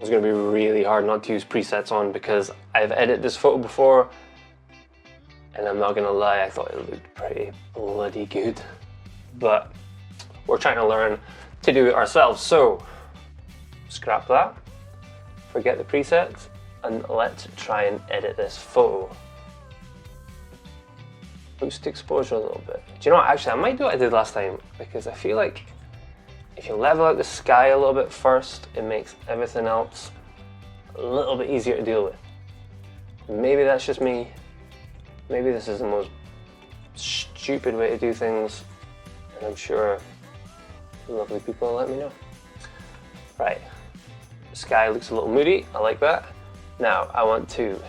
It's going to be really hard not to use presets on because I've edited this photo before and I'm not going to lie, I thought it looked pretty bloody good. But we're trying to learn to do it ourselves, so scrap that, forget the presets, and let's try and edit this photo. Boost exposure a little bit. Do you know what, actually I might do what I did last time, because I feel like if you level out the sky a little bit first, it makes everything else a little bit easier to deal with. Maybe that's just me. Maybe this is the most stupid way to do things, and I'm sure lovely people will let me know. Right, the sky looks a little moody, I like that. Now I want to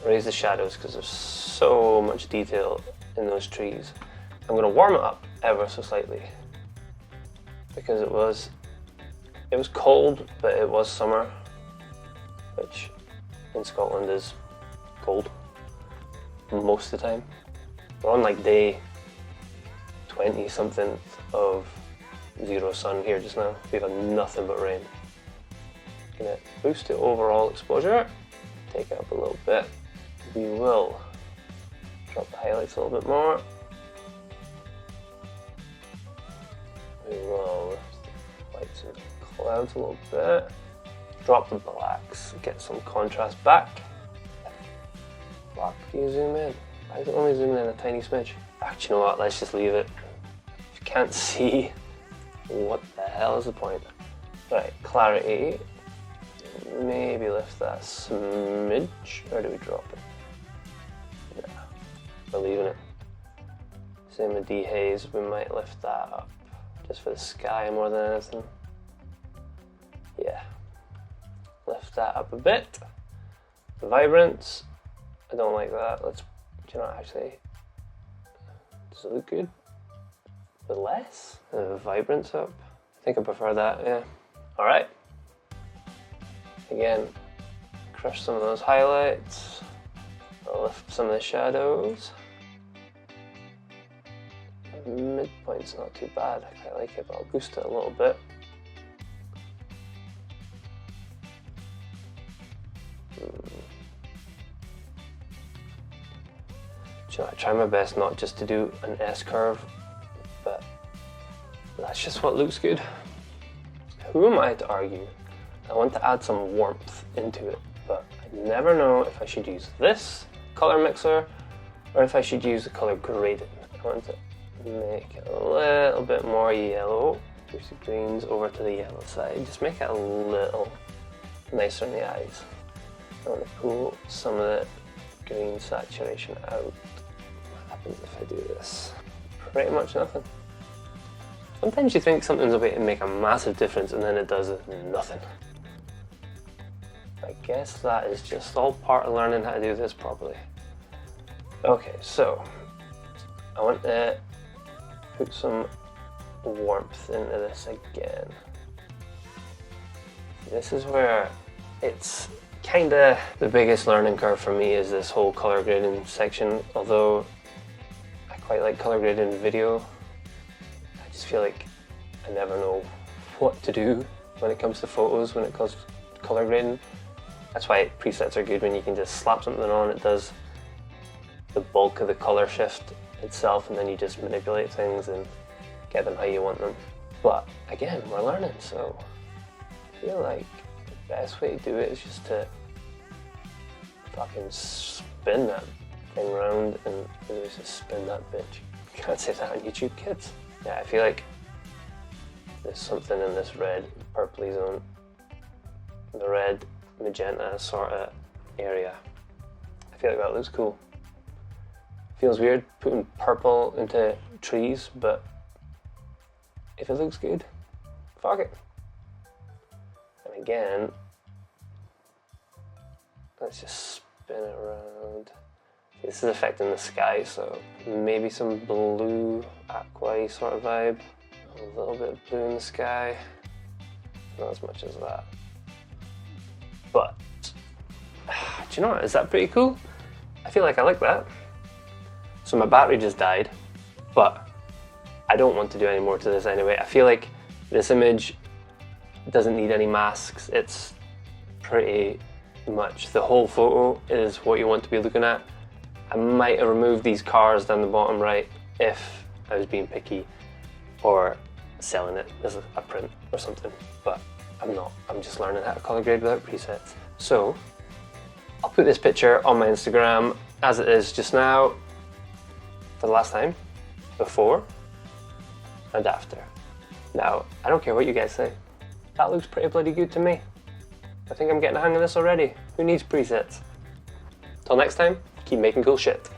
raise the shadows because there's so much detail in those trees. I'm going to warm it up ever so slightly because it was cold, but it was summer, which in Scotland is cold most of the time. We're on like day 20 something of zero sun here just now. We've had nothing but rain. Gonna boost the overall exposure, take it up a little bit. We will drop the highlights a little bit more. We will light some clouds a little bit. Drop the blacks, get some contrast back. Black, can you zoom in? Why is it only zooming in a tiny smidge? Actually, you know what, let's just leave it. If you can't see, what the hell is the point? Right, clarity. Maybe lift that smidge, or do we drop it? Yeah, we're leaving it. Same with dehaze, we might lift that up, just for the sky more than anything. Yeah, lift that up a bit. The vibrance, I don't like that. Let's, do you know what, actually, does it look good? With less? The vibrance up? I think I prefer that, yeah. All right. Again, crush some of those highlights. I'll lift some of the shadows. Midpoint's not too bad, I quite like it, but I'll boost it a little bit. I try my best not just to do an S-curve, but that's just what looks good. Who am I to argue? I want to add some warmth into it, but I never know if I should use this color mixer or if I should use the color gradient. I want to make it a little bit more yellow. Push the greens over to the yellow side. Just make it a little nicer in the eyes. I want to pull some of the green saturation out. What happens if I do this? Pretty much nothing. Sometimes you think something's about to make a massive difference and then it does nothing. I guess that is just all part of learning how to do this properly. Okay, so I want to put some warmth into this again. This is where it's kind of the biggest learning curve for me, is this whole color grading section. Although I quite like color grading in video, I just feel like I never know what to do when it comes to photos, when it comes to color grading. That's why presets are good, when you can just slap something on, it does the bulk of the color shift itself, and then you just manipulate things and get them how you want them. But again, we're learning, so I feel like the best way to do it is just to fucking spin that thing around and really just spin that bitch. You can't say that on YouTube, kids. Yeah, I feel like there's something in this red purpley zone. The red magenta sort of area. I feel like that looks cool. Feels weird putting purple into trees, but if it looks good, fuck it. And again, let's just spin it around. This is affecting the sky, so maybe some blue, aqua sort of vibe. A little bit of blue in the sky. Not as much as that. But, do you know what, is that pretty cool? I feel like I like that. So my battery just died, but I don't want to do any more to this anyway. I feel like this image doesn't need any masks. It's pretty much the whole photo is what you want to be looking at. I might have removed these cars down the bottom right if I was being picky or selling it as a print or something, but I'm not. I'm just learning how to color grade without presets. So I'll put this picture on my Instagram as it is just now for the last time, before and after. Now, I don't care what you guys say. That looks pretty bloody good to me. I think I'm getting the hang of this already. Who needs presets? Till next time, keep making cool shit.